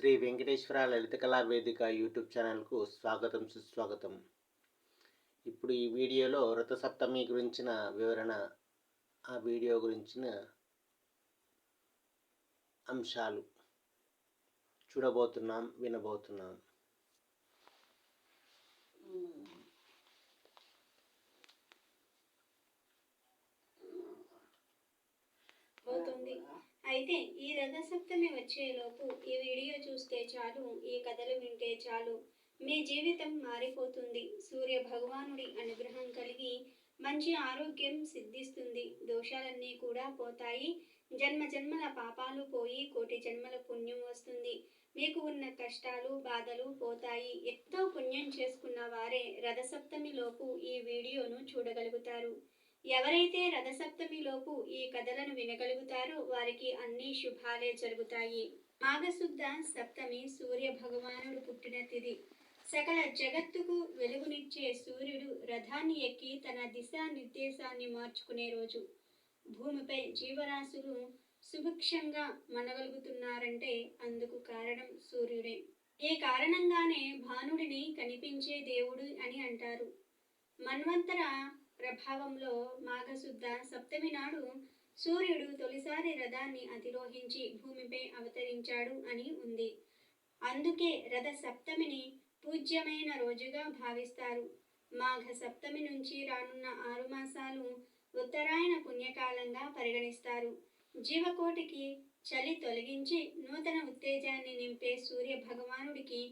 శ్రీ వెంకటేశ్వర లలిత కళా వేదిక యూట్యూబ్ ఛానల్కు స్వాగతం సుస్వాగతం. ఇప్పుడు ఈ వీడియోలో రథసప్తమి గురించిన వివరణ, ఆ వీడియో గురించిన అంశాలు చూడబోతున్నాం, వినబోతున్నాం. అయితే ఈ రథసప్తమి వచ్చేలోపు ఈ వీడియో చూస్తే చాలు, ఈ కథలు వింటే చాలు, మీ జీవితం మారిపోతుంది. సూర్య భగవానుడి అనుగ్రహం కలిగి మంచి ఆరోగ్యం సిద్ధిస్తుంది. దోషాలన్నీ కూడా పోతాయి. జన్మ జన్మల పాపాలు పోయి కోటి జన్మల పుణ్యం వస్తుంది. మీకు ఉన్న కష్టాలు బాధలు పోతాయి. ఎంతో పుణ్యం చేసుకున్న వారే రథసప్తమి లోపు ఈ వీడియోను చూడగలుగుతారు. ఎవరైతే రథసప్తమిలోపు ఈ కథలను వినగలుగుతారో వారికి అన్ని శుభాలే జరుగుతాయి. మాఘశుద్ధ సప్తమి సూర్య భగవానుడు పుట్టిన తిథి. సకల జగత్తుకు వెలుగునిచ్చే సూర్యుడు రథాన్ని ఎక్కి తన దిశా నిర్దేశాన్ని మార్చుకునే రోజు. భూమిపై జీవరాశులు సుభిక్షంగా మనగలుగుతున్నారంటే అందుకు కారణం సూర్యుడే. ఈ కారణంగానే భానుడిని కనిపించే దేవుడు అని అంటారు. మన్వంతర ప్రభావంలో మాఘశుద్ధ సప్తమి నాడు సూర్యుడు తొలిసారి రథాన్ని అధిరోహించి భూమిపై అవతరించాడు అని ఉంది. అందుకే రథ సప్తమిని పూజ్యమైన రోజుగా భావిస్తారు. మాఘ సప్తమి నుంచి రానున్న 6 మాసాలు ఉత్తరాయణ పుణ్యకాలంగా పరిగణిస్తారు. జీవకోటికి చలి తొలగించి నూతన ఉత్తేజాన్ని నింపే సూర్య భగవానుడికి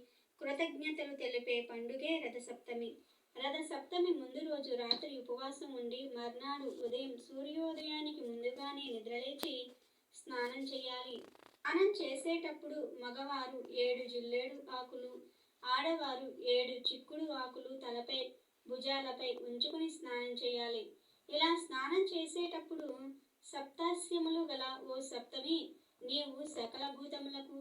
కృతజ్ఞతలు తెలిపే పండుగే రథసప్తమి. రథసప్తమి ముందు రోజు రాత్రి ఉపవాసం ఉండి మర్నాడు ఉదయం సూర్యోదయానికి ముందుగానే నిద్రలేచి స్నానం చేయాలి. స్నానం చేసేటప్పుడు మగవారు 7 జిల్లేడు ఆకులు, ఆడవారు 7 చిక్కుడు ఆకులు తలపై భుజాలపై ఉంచుకుని స్నానం చేయాలి. ఇలా స్నానం చేసేటప్పుడు సప్తాస్యములు గల ఓ సప్తమి, నీవు సకల భూతములకు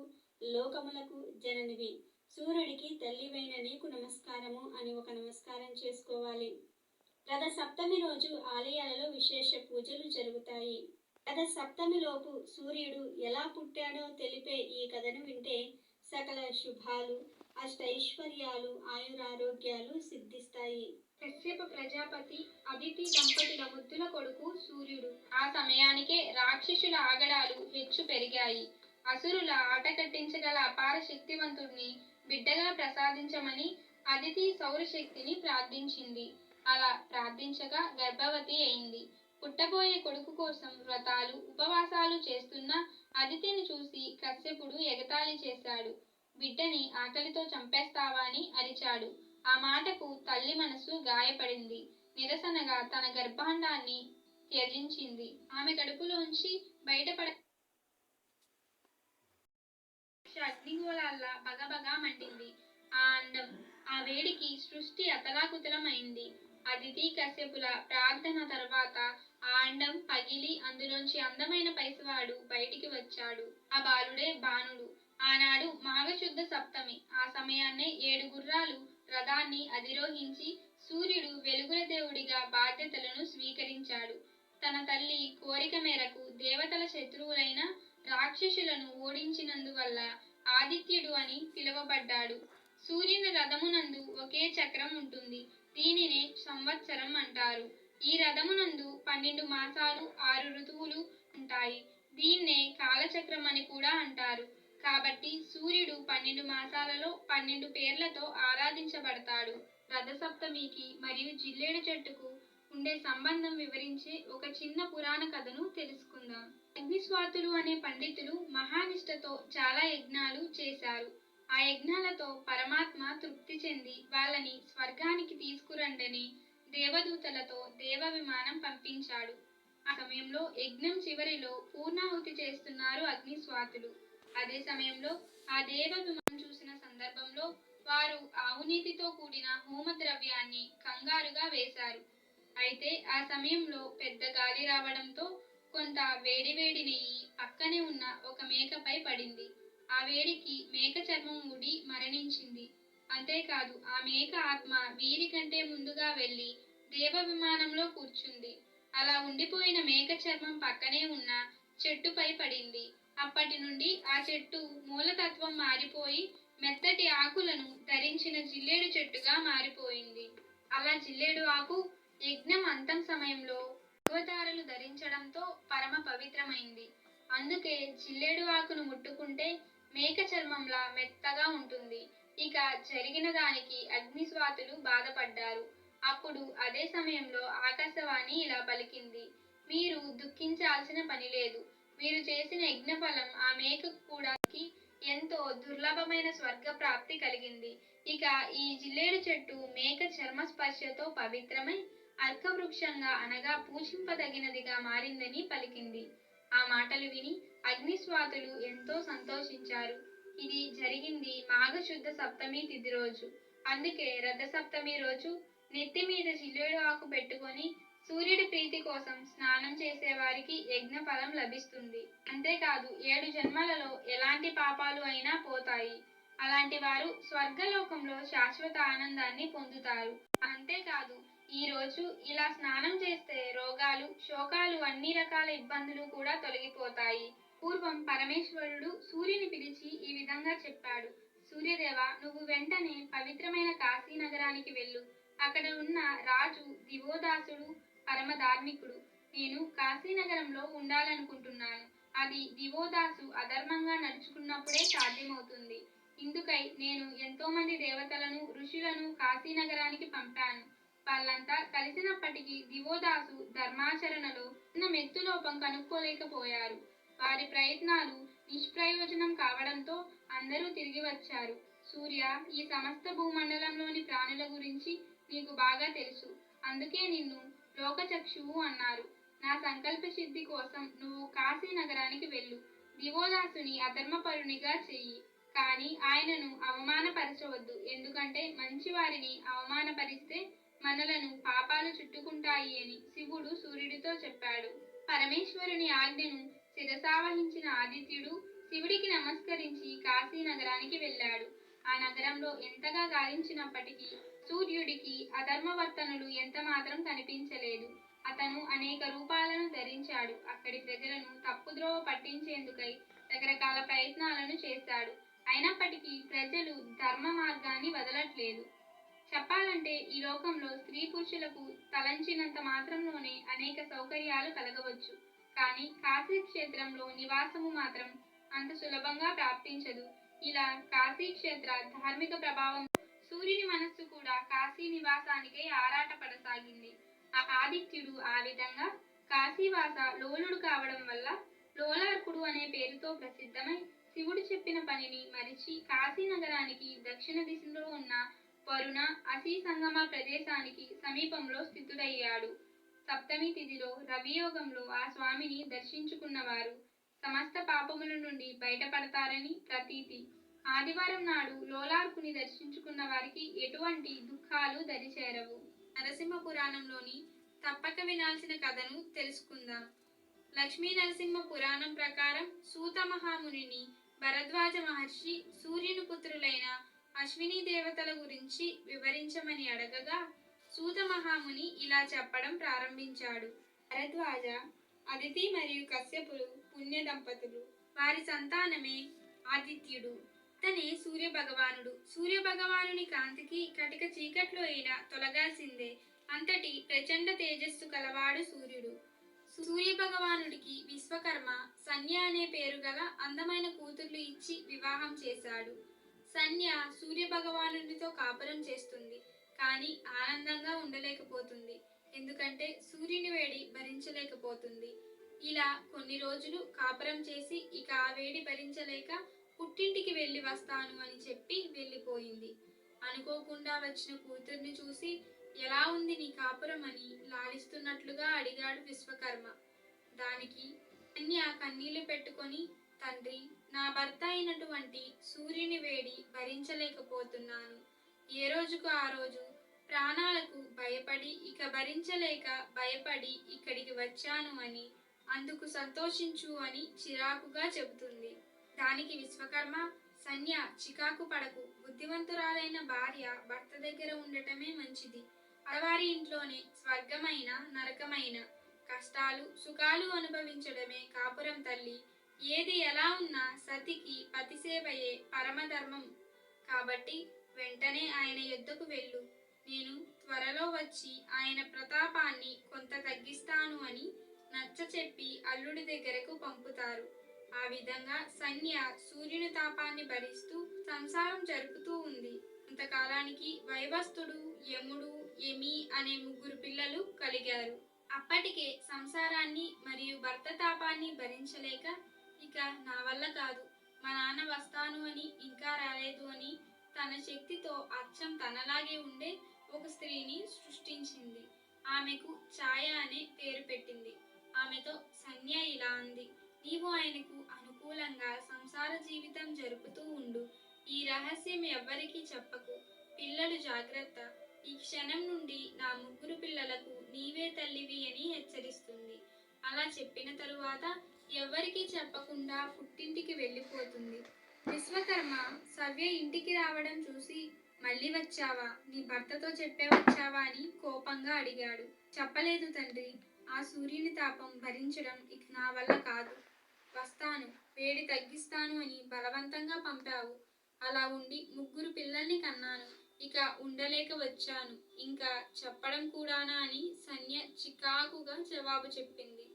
లోకములకు జననివి, సూర్యుడికి తల్లివైన నీకు నమస్కారము అని ఒక నమస్కారం చేసుకోవాలి. రథ సప్తమి రోజు ఆలయాలలో విశేష పూజలు జరుగుతాయి. రథ సప్తమిలోపు సూర్యుడు ఎలా పుట్టాడో తెలిపే ఈ కథను వింటే సకల శుభాలు, అష్టైశ్వర్యాలు, ఆయురారోగ్యాలు సిద్ధిస్తాయి. కశ్యప ప్రజాపతి అదితి దంపతుల ముద్దుల కొడుకు సూర్యుడు. ఆ సమయానికే రాక్షసుల ఆగడాలు హెచ్చు పెరిగాయి. అసురుల ఆట కట్టించగల అపార శక్తివంతుడిని బిడ్డగా ప్రసాదించమని అదితి సౌరశక్తిని ప్రార్థించింది. అలా ప్రార్థించగా గర్భవతి అయింది. పుట్టబోయే కొడుకు కోసం వ్రతాలు ఉపవాసాలు చేస్తున్న అదితిని చూసి కశ్యపుడు ఎగతాళి చేశాడు. బిడ్డని ఆకలితో చంపేస్తావా అని అరిచాడు. ఆ మాటకు తల్లి మనసు గాయపడింది. నిరసనగా తన గర్భాండాన్ని త్యజించింది. ఆమె కడుపులోంచి బయటపడ అగ్నిగోళాల్లా బగబగా మండింది. ఆ అండం, ఆ వేడికి సృష్టి అతలాకుతలమైంది. అదితి కశ్యపుల ప్రార్థన తర్వాత ఆ అండం పగిలి అందులోంచి అందమైన పైసవాడు బయటికి వచ్చాడు. ఆ బాలుడే బాణుడు. ఆనాడు మాఘశుద్ధ సప్తమి. ఆ సమయాన్నే 7 గుర్రాలు రథాన్ని అధిరోహించి సూర్యుడు వెలుగుల దేవుడిగా బాధ్యతలను స్వీకరించాడు. తన తల్లి కోరిక మేరకు దేవతల శత్రువులైన రాక్షసులను ఓడించినందువల్ల ఆదిత్యుడు అని పిలువబడ్డాడు. సూర్యుని రథమునందు ఒకే చక్రం ఉంటుంది. దీనినే సంవత్సరం అంటారు. ఈ రథమునందు 12 మాసాలు 6 ఋతువులు ఉంటాయి. దీన్నే కాలచక్రం అని కూడా అంటారు. కాబట్టి సూర్యుడు 12 మాసాలలో 12 పేర్లతో ఆరాధించబడతాడు. రథసప్తమికి మరియు జిల్లేడు చెట్టుకు ఉండే సంబంధం వివరించే ఒక చిన్న పురాణ కథను తెలుసుకుందాం. అగ్నిస్వాతులు అనే పండితులు మహానిష్టతో చాలా యజ్ఞాలు చేశారు. ఆ యజ్ఞాలతో పరమాత్మ తృప్తి చెంది వాళ్ళని స్వర్గానికి తీసుకురండని దేవదూతలతో దేవ విమానం పంపించాడు. ఆ సమయంలో యజ్ఞం చివరిలో పూర్ణాహుతి చేస్తున్నారు అగ్నిస్వాతులు. అదే సమయంలో ఆ దేవ విమానం చూసిన సందర్భంలో వారు ఆవునీతితో కూడిన హోమ ద్రవ్యాన్ని కంగారుగా వేశారు. అయితే ఆ సమయంలో పెద్ద గాలి రావడంతో కొంత వేడివేడి నెయ్యి పక్కనే ఉన్న ఒక మేకపై పడింది. ఆ వేడికి మేక చర్మం ఊడి మరణించింది. అంతేకాదు ఆ మేక ఆత్మ వీరి కంటే ముందుగా వెళ్లి దేవ విమానంలో కూర్చుంది. అలా ఉండిపోయిన మేక చర్మం పక్కనే ఉన్న చెట్టుపై పడింది. అప్పటి నుండి ఆ చెట్టు మూలతత్వం మారిపోయి మెత్తటి ఆకులను ధరించిన జిల్లేడు చెట్టుగా మారిపోయింది. అలా జిల్లేడు ఆకు యజ్ఞం అంతం సమయంలో అవతారాలు ధరించడంతో పరమ పవిత్రమైంది. అందుకే జిల్లేడు ఆకును ముట్టుకుంటే మేక చర్మంలా మెత్తగా ఉంటుంది. ఇక జరిగిన దానికి అగ్నిస్వాతులు బాధపడ్డారు. అప్పుడు అదే సమయంలో ఆకాశవాణి ఇలా పలికింది, మీరు దుఃఖించాల్సిన పని లేదు. మీరు చేసిన యజ్ఞఫలం ఆ మేకకు కూడా ఎంతో దుర్లభమైన స్వర్గ ప్రాప్తి కలిగింది. ఇక ఈ జిల్లేడు చెట్టు మేక చర్మ స్పర్శతో పవిత్రమై అర్కవృక్షంగా అనగా పూజింపదగినదిగా మారిందని పలికింది. ఆ మాటలు విని అగ్నిస్వాతులు ఎంతో సంతోషించారు. ఇది జరిగింది మాఘశుద్ధ సప్తమి తిథి రోజు. అందుకే రథ సప్తమి రోజు నెత్తి మీద జిల్లేడు ఆకు పెట్టుకొని సూర్యుడి ప్రీతి కోసం స్నానం చేసేవారికి యజ్ఞ ఫలం లభిస్తుంది. అంతేకాదు 7 జన్మలలో ఎలాంటి పాపాలు అయినా పోతాయి. అలాంటి వారు స్వర్గలోకంలో శాశ్వత ఆనందాన్ని పొందుతారు. అంతేకాదు ఈ రోజు ఇలా స్నానం చేస్తే రోగాలు, శోకాలు, అన్ని రకాల ఇబ్బందులు కూడా తొలగిపోతాయి. పూర్వం పరమేశ్వరుడు సూర్యుని పిలిచి ఈ విధంగా చెప్పాడు, సూర్యదేవ, నువ్వు వెంటనే పవిత్రమైన కాశీ నగరానికి వెళ్ళు. అక్కడ ఉన్న రాజు దివోదాసుడు పరమ ధార్మికుడు. నేను కాశీనగరంలో ఉండాలనుకుంటున్నాను. అది దివోదాసు అధర్మంగా నడుచుకున్నప్పుడే సాధ్యమవుతుంది. ఇందుకై నేను ఎంతో మంది దేవతలను, ఋషులను కాశీనగరానికి పంపాను. వాళ్ళంతా కలిసినప్పటికీ దివోదాసు ధర్మాచరణలో ఉన్న మెత్తులోపం కనుక్కోలేకపోయారు. వారి ప్రయత్నాలు నిష్ప్రయోజనం కావడంతో అందరూ తిరిగి వచ్చారు. సూర్య, ఈ సమస్త భూమండలంలోని ప్రాణుల గురించి నీకు బాగా తెలుసు. అందుకే నిన్ను లోకచక్షువు అన్నారు. నా సంకల్ప సిద్ధి కోసం నువ్వు కాశీ నగరానికి వెళ్ళు. దివోదాసుని అధర్మపరునిగా చెయ్యి. కానీ ఆయనను అవమానపరచవద్దు. ఎందుకంటే మంచి వారిని అవమానపరిస్తే మనలను పాపాలు చుట్టుకుంటాయి అని శివుడు సూర్యుడితో చెప్పాడు. పరమేశ్వరుని ఆజ్ఞను శిరసావహించిన ఆదిత్యుడు శివుడికి నమస్కరించి కాశీ నగరానికి వెళ్ళాడు. ఆ నగరంలో ఎంతగా గాలించినప్పటికీ సూర్యుడికి అధర్మవర్తనులు ఎంత మాత్రం కనిపించలేదు. అతను అనేక రూపాలను ధరించాడు. అక్కడి ప్రజలను తప్పుద్రోవ పట్టించేందుకై రకరకాల ప్రయత్నాలను చేశాడు. అయినప్పటికీ ప్రజలు ధర్మ మార్గాన్ని వదలట్లేదు. చెప్పాలంటే ఈ లోకంలో స్త్రీ పురుషులకు తలంచినంత మాత్రంలోనే అనేక సౌకర్యాలు కలగవచ్చు. కానీ కాశీ క్షేత్రంలో నివాసము మాత్రం అంత సులభంగా ప్రాప్తించదు. ఇలా కాశీ క్షేత్ర ధార్మిక ప్రభావం సూర్యుని మనస్సు కూడా కాశీ నివాసానికై ఆరాటపడసాగింది. ఆ ఆదిత్యుడు ఆ విధంగా కాశీవాస లోలుడు కావడం వల్ల లోలార్కుడు అనే పేరుతో ప్రసిద్ధమై శివుడు చెప్పిన పనిని మరిచి కాశీ నగరానికి దక్షిణ దిశలో ఉన్న వరుణ అసీ సంగమ ప్రదేశానికి సమీపంలో స్థితుడయ్యాడు. సప్తమి తిథిలో రవియోగంలో ఆ స్వామిని దర్శించుకున్నవారు సమస్త పాపముల నుండి బయటపడతారని ప్రతీతి. ఆదివారం నాడు లోలార్కుని దర్శించుకున్న వారికి ఎటువంటి దుఃఖాలు దరిచేరవు. నరసింహ పురాణంలోని తప్పక వినాల్సిన కథను తెలుసుకుందాం. లక్ష్మీ నరసింహ పురాణం ప్రకారం సూత మహామునిని భరద్వాజ మహర్షి సూర్యుని పుత్రులైన అశ్విని దేవతల గురించి వివరించమని అడగగా సూత మహాముని ఇలా చెప్పడం ప్రారంభించాడు. భరద్వాజ, అదితి మరియు కశ్యపులు పుణ్య దంపతులు. వారి సంతానమే ఆదిత్యుడు. అతనే సూర్య భగవానుడు. సూర్య భగవానుని కాంతికి కటిక చీకట్లో అయినా తొలగాల్సిందే. అంతటి ప్రచండ తేజస్సు కలవాడు సూర్యుడు. సూర్య భగవానుడికి విశ్వకర్మ సన్య అనే పేరు గల అందమైన కూతుర్లు ఇచ్చి వివాహం చేశాడు. సన్య సూర్య భగవానుడితో కాపురం చేస్తుంది. కానీ ఆనందంగా ఉండలేకపోతుంది. ఎందుకంటే సూర్యుని వేడి భరించలేకపోతుంది. ఇలా కొన్ని రోజులు కాపురం చేసి ఇక ఆ వేడి భరించలేక పుట్టింటికి వెళ్ళి వస్తాను అని చెప్పి వెళ్ళిపోయింది. అనుకోకుండా వచ్చిన కూతుర్ని చూసి ఎలా ఉంది నీ కాపురం అని లాలిస్తున్నట్లుగా అడిగాడు విశ్వకర్మ. దానికి కన్య కన్నీళ్లు పెట్టుకొని, తండ్రి, నా భర్త అయినటువంటి సూర్యుని వేడి భరించలేకపోతున్నాను. ఏ రోజుకు ఆ రోజు ప్రాణాలకు భయపడి ఇక భరించలేక భయపడి ఇక్కడికి వచ్చాను అని, అందుకు సంతోషించు అని చిరాకుగా చెబుతుంది. దానికి విశ్వకర్మ, సన్య, చికాకు పడకు. బుద్ధివంతురాలైన భార్య భర్త దగ్గర ఉండటమే మంచిది. ఆడవారి ఇంట్లోనే స్వర్గమైన నరకమైన కష్టాలు సుఖాలు అనుభవించడమే కాపురం తల్లి. ఏది ఎలా ఉన్నా సతికి పతిసేవయే పరమధర్మం. కాబట్టి వెంటనే ఆయన యొద్దకు వెళ్ళు. నేను త్వరలో వచ్చి ఆయన ప్రతాపాన్ని కొంత తగ్గిస్తాను అని నచ్చచెప్పి అల్లుడి దగ్గరకు పంపుతారు. ఆ విధంగా సంధ్య సూర్యుని తాపాన్ని భరిస్తూ సంసారం జరుపుతూ ఉంది. కొంతకాలానికి వైవస్తుడు, యముడు, యమి అనే 3 పిల్లలు కలిగారు. అప్పటికే సంసారాన్ని మరియు భర్త తాపాన్ని భరించలేక, ఇక నా వల్ల కాదు, మా నాన్న వస్తాను అని ఇంకా రాలేదు అని తన శక్తితో అచ్చం తనలాగే ఉండే ఒక స్త్రీని సృష్టించింది. ఆమెకు ఛాయ అనే పేరు పెట్టింది. ఆమెతో సంధ్య ఇలా అంది: నీవు ఆయనకు అనుకూలంగా సంసార జీవితం జరుపుతూ ఉండు. ఈ రహస్యం ఎవ్వరికీ చెప్పకు. పిల్లలు జాగ్రత్త. ఈ క్షణం నుండి నా 3 పిల్లలకు నీవే తల్లివి అని హెచ్చరిస్తుంది. అలా చెప్పిన తరువాత ఎవ్వరికీ చెప్పకుండా పుట్టింటికి వెళ్ళిపోతుంది. విశ్వకర్మ సవ్య ఇంటికి రావడం చూసి, మళ్ళీ వచ్చావా? నీ భర్తతో చెప్పే వచ్చావా అని కోపంగా అడిగాడు. చెప్పలేదు తండ్రి. ఆ సూర్యుని తాపం భరించడం ఇక నా వల్ల కాదు. వస్తాను, వేడి తగ్గిస్తాను అని బలవంతంగా పంపావు. అలా ఉండి 3 పిల్లల్ని కన్నాను. ఇక ఉండలేక వచ్చాను. ఇంకా చెప్పడం కూడానా అని సంధ్య చికాకుగా జవాబు చెప్పింది.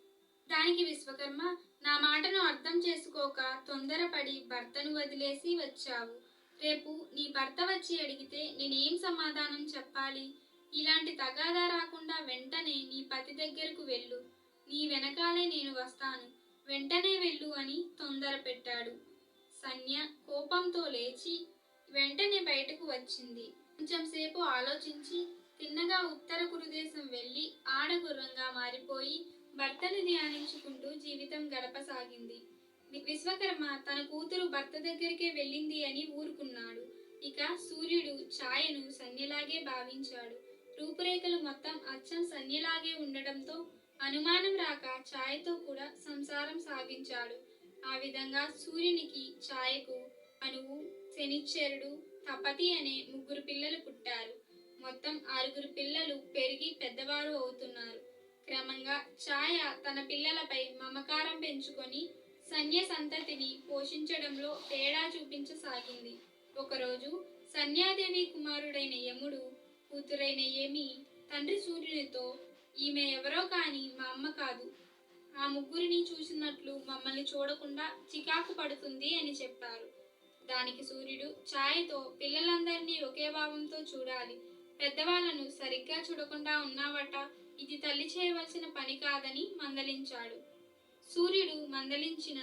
దానికి విశ్వకర్మ, నా మాటను అర్థం చేసుకోక తొందరపడి భర్తను వదిలేసి వచ్చావు. రేపు నీ భర్త వచ్చి అడిగితే నేనేం సమాధానం చెప్పాలి? ఇలాంటి తగాదా రాకుండా వెంటనే నీ పతి దగ్గరకు వెళ్ళు. నీ వెనకాలే నేను వస్తాను. వెంటనే వెళ్ళు అని తొందర పెట్టాడు. సంధ్య కోపంతో లేచి వెంటనే బయటకు వచ్చింది. కొంచెం సేపు ఆలోచించి తిన్నగా ఉత్తర కురుదేశం వెళ్ళి ఆడగుర్రంగా మారిపోయి భర్తను ధ్యానించుకుంటూ జీవితం గడపసాగింది. విశ్వకర్మ తన కూతురు భర్త దగ్గరికే వెళ్ళింది అని ఊరుకున్నాడు. ఇక సూర్యుడు ఛాయను సంధ్యలాగే భావించాడు. రూపురేఖలు మొత్తం అచ్చం సంధ్యలాగే ఉండడంతో అనుమానం రాక ఛాయతో కూడా సంసారం సాగించాడు. ఆ విధంగా సూర్యునికి, ఛాయకు అనువు, శనిశ్చరుడు, తపతి అనే 3 పిల్లలు పుట్టారు. మొత్తం 6 పిల్లలు పెరిగి పెద్దవారు అవుతున్నారు. క్రమంగా ఛాయ తన పిల్లలపై మమకారం పెంచుకొని సంధ్య సంతతిని పోషించడంలో తేడా చూపించసాగింది. ఒకరోజు సంధ్యాదేవి కుమారుడైన యముడు, కూతురైన యమి తండ్రి సూర్యునితో, ఈమె ఎవరో కాని మా అమ్మ కాదు. ఆ 3 చూసినట్లు మమ్మల్ని చూడకుండా చికాకు పడుతుంది అని చెప్పారు. దానికి సూర్యుడు ఛాయతో, పిల్లలందరినీ ఒకే భావంతో చూడాలి. పెద్దవాళ్లను సరిగ్గా చూడకుండా ఉన్నావట. ఇది తల్లి చేయవలసిన పని కాదని మందలించాడు. సూర్యుడు మందలించిన